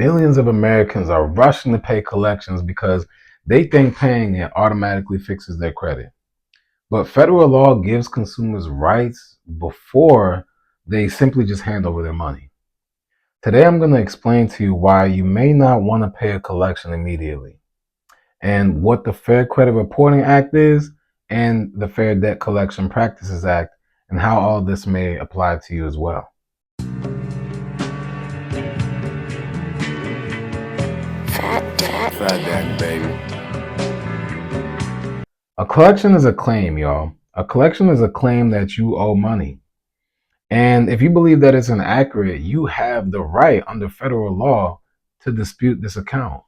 millions of Americans are rushing to pay collections because they think paying it automatically fixes their credit. But federal law gives consumers rights before they simply just hand over their money. Today, I'm going to explain to you why you may not want to pay a collection immediately, and what the Fair Credit Reporting Act is, and the Fair Debt Collection Practices Act, and how all this may apply to you as well. Fat daddy, baby. A collection is a claim, y'all. A collection is a claim that you owe money. And if you believe that it's inaccurate, you have the right under federal law to dispute this account.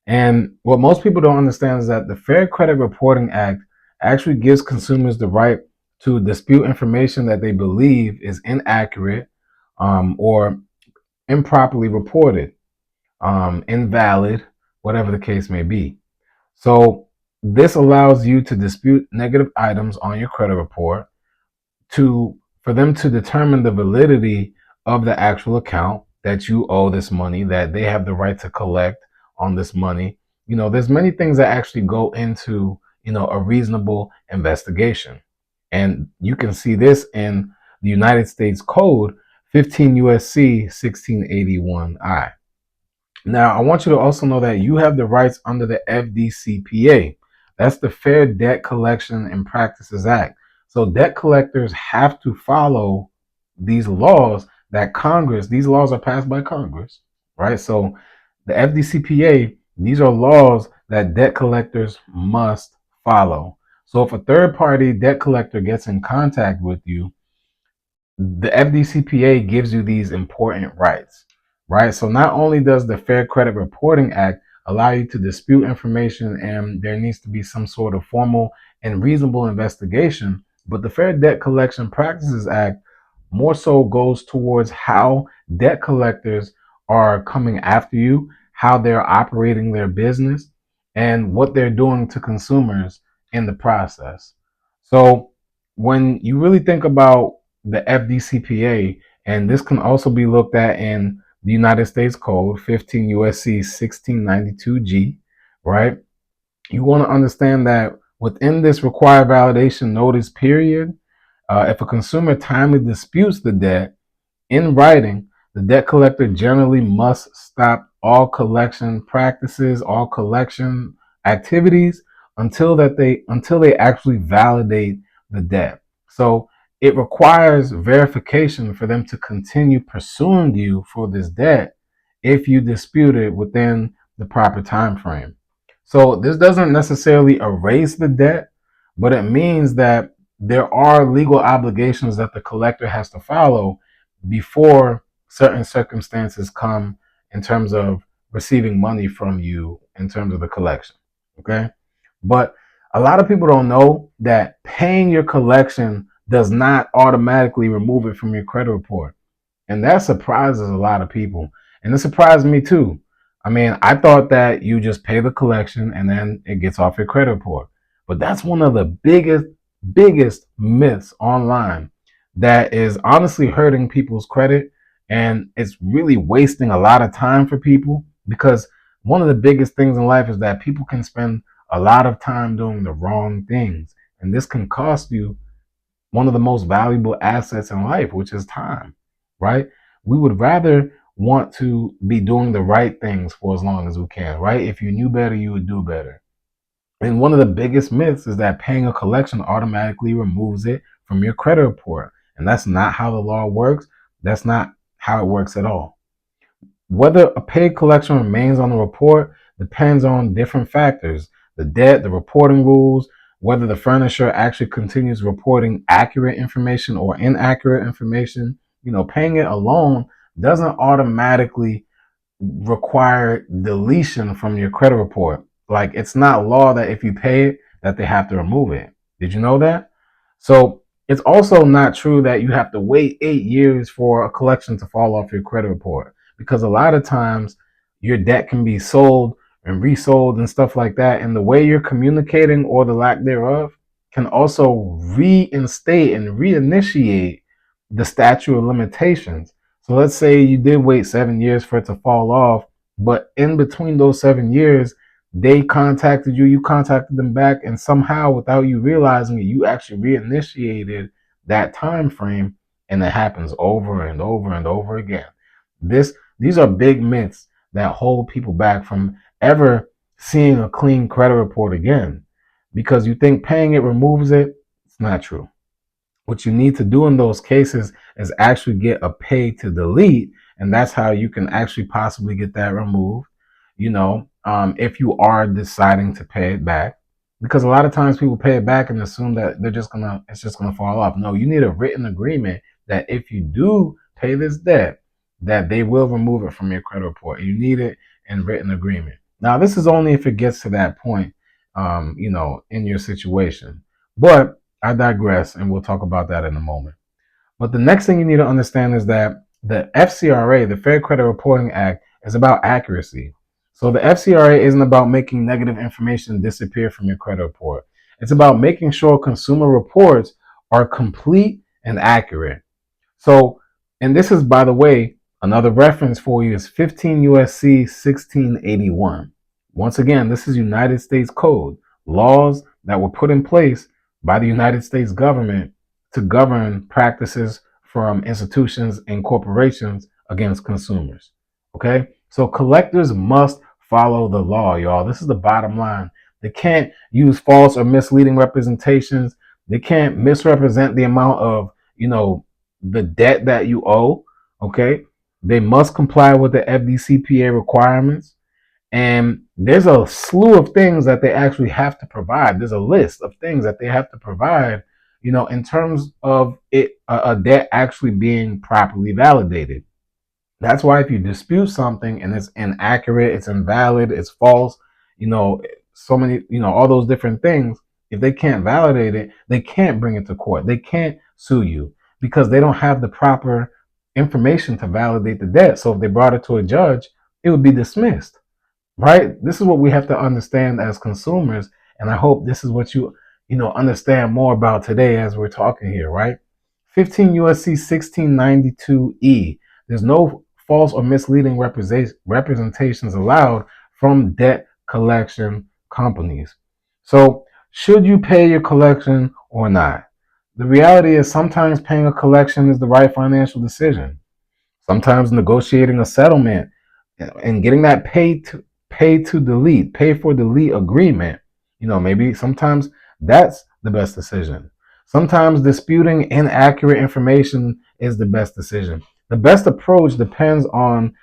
And what most people don't understand is that the Fair Credit Reporting Act actually gives consumers the right to dispute information that they believe is inaccurate, or improperly reported, invalid, whatever the case may be. So this allows you to dispute negative items on your credit report for them to determine the validity of the actual account that you owe this money, that they have the right to collect on this money. There's many things that actually go into, a reasonable investigation. And you can see this in the United States Code 15 USC 1681I. Now, I want you to also know that you have the rights under the FDCPA. That's the Fair Debt Collection and Practices Act. So debt collectors have to follow these laws these laws are passed by Congress, right? So the FDCPA, these are laws that debt collectors must follow. So if a third party debt collector gets in contact with you, the FDCPA gives you these important rights, right? So not only does the Fair Credit Reporting Act allow you to dispute information, and there needs to be some sort of formal and reasonable investigation, but the Fair Debt Collection Practices Act more so goes towards how debt collectors are coming after you, how they're operating their business, and what they're doing to consumers in the process. So when you really think about the FDCPA, and this can also be looked at in the United States Code 15 USC 1692G, right? You want to understand that within this required validation notice period, if a consumer timely disputes the debt in writing, the debt collector generally must stop all collection practices, all collection activities until they actually validate the debt. So it requires verification for them to continue pursuing you for this debt if you dispute it within the proper time frame. So this doesn't necessarily erase the debt, but it means that there are legal obligations that the collector has to follow before certain circumstances come in terms of receiving money from you in terms of the collection. Okay. But a lot of people don't know that paying your collection does not automatically remove it from your credit report. And that surprises a lot of people. And it surprised me too. I mean, I thought that you just pay the collection and then it gets off your credit report. But that's one of the biggest myths online that is honestly hurting people's credit. And it's really wasting a lot of time for people, because one of the biggest things in life is that people can spend a lot of time doing the wrong things. And this can cost you one of the most valuable assets in life, which is time, right? We would rather want to be doing the right things for as long as we can, right? If you knew better, you would do better. And one of the biggest myths is that paying a collection automatically removes it from your credit report. And that's not how the law works. That's not how it works at all. Whether a paid collection remains on the report depends on different factors: the debt, the reporting rules, whether the furnisher actually continues reporting accurate information or inaccurate information. Paying it alone doesn't automatically require deletion from your credit report. Like, it's not law that if you pay it, that they have to remove it. Did you know that? So it's also not true that you have to wait 8 years for a collection to fall off your credit report, because a lot of times your debt can be sold and resold and stuff like that. And the way you're communicating, or the lack thereof, can also reinstate and reinitiate the statute of limitations. So let's say you did wait 7 years for it to fall off, but in between those 7 years, they contacted you, you contacted them back, and somehow without you realizing it, you actually reinitiated that time frame, and it happens over and over and over again. These are big myths that hold people back from ever seeing a clean credit report again. Because you think paying it removes it, it's not true. What you need to do in those cases is actually get a pay to delete, and that's how you can actually possibly get that removed. If you are deciding to pay it back, because a lot of times people pay it back and assume that it's just gonna fall off. No, you need a written agreement that if you do pay this debt, that they will remove it from your credit report. You need it in written agreement. Now, this is only if it gets to that point, in your situation. But I digress, and we'll talk about that in a moment. But the next thing you need to understand is that the FCRA, the Fair Credit Reporting Act, is about accuracy. So the FCRA isn't about making negative information disappear from your credit report. It's about making sure consumer reports are complete and accurate. So, and this is, by the way, another reference for you is 15 USC 1681. Once again, this is United States Code, laws that were put in place by the United States government to govern practices from institutions and corporations against consumers. Okay? So collectors must follow the law, y'all. This is the bottom line. They can't use false or misleading representations. They can't misrepresent the amount of, the debt that you owe. Okay? They must comply with the FDCPA requirements. And there's a slew of things that they actually have to provide. There's a list of things that they have to provide, in terms of a debt actually being properly validated. That's why if you dispute something and it's inaccurate, it's invalid, it's false, you know, so many, all those different things, if they can't validate it, they can't bring it to court. They can't sue you because they don't have the proper information to validate the debt. So if they brought it to a judge, it would be dismissed. Right? This is what we have to understand as consumers, and I hope this is what understand more about today as we're talking here, right? 15 USC 1692E. There's no false or misleading representations allowed from debt collection companies. So, should you pay your collection or not? The reality is sometimes paying a collection is the right financial decision. Sometimes negotiating a settlement and getting that pay for delete agreement, maybe sometimes that's the best decision. Sometimes disputing inaccurate information is the best decision. The best approach depends on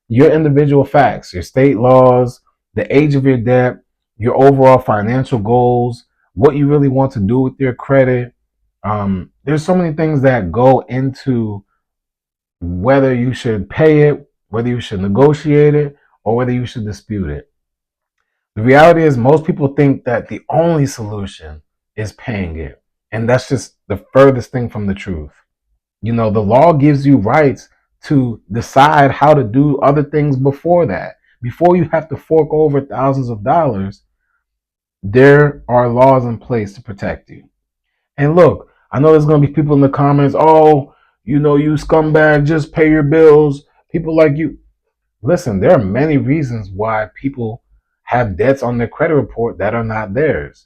your individual facts, your state laws, the age of your debt, your overall financial goals, what you really want to do with your credit. There's so many things that go into whether you should pay it, whether you should negotiate it, or whether you should dispute it. The reality is, most people think that the only solution is paying it. And that's just the furthest thing from the truth. The law gives you rights to decide how to do other things before that. Before you have to fork over thousands of dollars, there are laws in place to protect you. And look, I know there's going to be people in the comments, oh, you scumbag, just pay your bills. People like you. Listen, there are many reasons why people have debts on their credit report that are not theirs.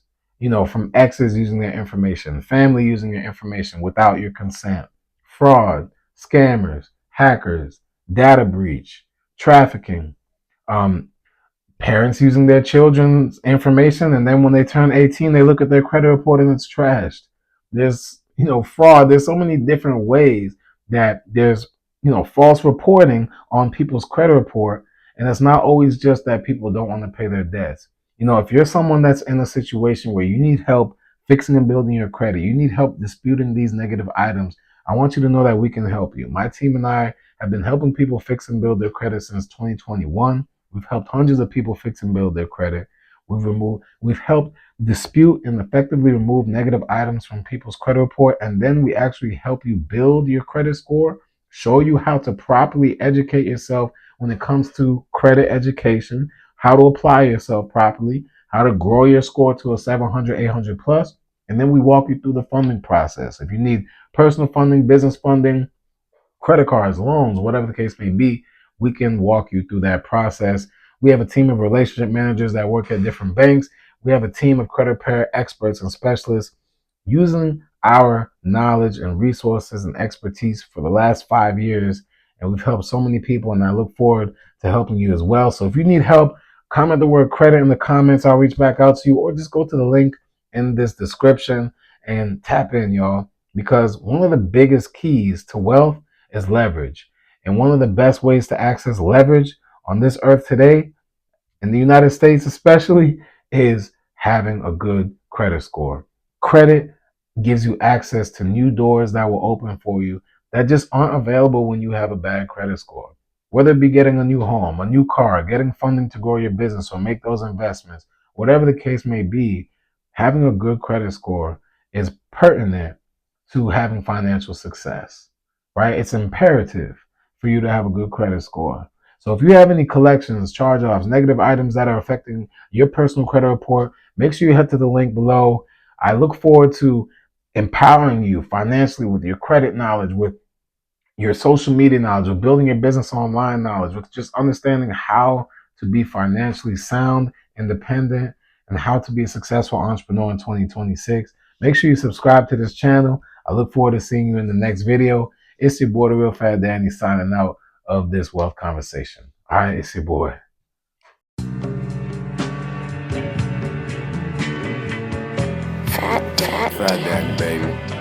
From exes using their information, family using your information without your consent, fraud, scammers, hackers, data breach, trafficking, um, parents using their children's information, and then when they turn 18 they look at their credit report and it's trashed. There's fraud. There's so many different ways that there's false reporting on people's credit report, and it's not always just that people don't want to pay their debts. If you're someone that's in a situation where you need help fixing and building your credit, you need help disputing these negative items, I want you to know that we can help you. My team and I have been helping people fix and build their credit since 2021. We've helped hundreds of people fix and build their credit. We've helped dispute and effectively remove negative items from people's credit report, and then we actually help you build your credit score, show you how to properly educate yourself when it comes to credit education, how to apply yourself properly, how to grow your score to a 700, 800 plus, and then we walk you through the funding process. If you need personal funding, business funding, credit cards, loans, whatever the case may be. We can walk you through that process. We have a team of relationship managers that work at different banks. We have a team of credit repair experts and specialists using our knowledge and resources and expertise for the last 5 years. And we've helped so many people, and I look forward to helping you as well. So if you need help, comment the word credit in the comments. I'll reach back out to you, or just go to the link in this description and tap in, y'all. Because one of the biggest keys to wealth is leverage. And one of the best ways to access leverage on this earth today, in the United States especially, is having a good credit score. Credit gives you access to new doors that will open for you that just aren't available when you have a bad credit score. Whether it be getting a new home, a new car, getting funding to grow your business or make those investments, whatever the case may be, having a good credit score is pertinent to having financial success, right? It's imperative for you to have a good credit score. So if you have any collections, charge-offs, negative items that are affecting your personal credit report, make sure you head to the link below. I look forward to empowering you financially with your credit knowledge, with your social media knowledge, with building your business online knowledge, with just understanding how to be financially sound, independent, and how to be a successful entrepreneur in 2026. Make sure you subscribe to this channel. I look forward to seeing you in the next video. It's your boy, the Real Fat Danny, signing out of this wealth conversation. All right, it's your boy. Fat Daddy, baby.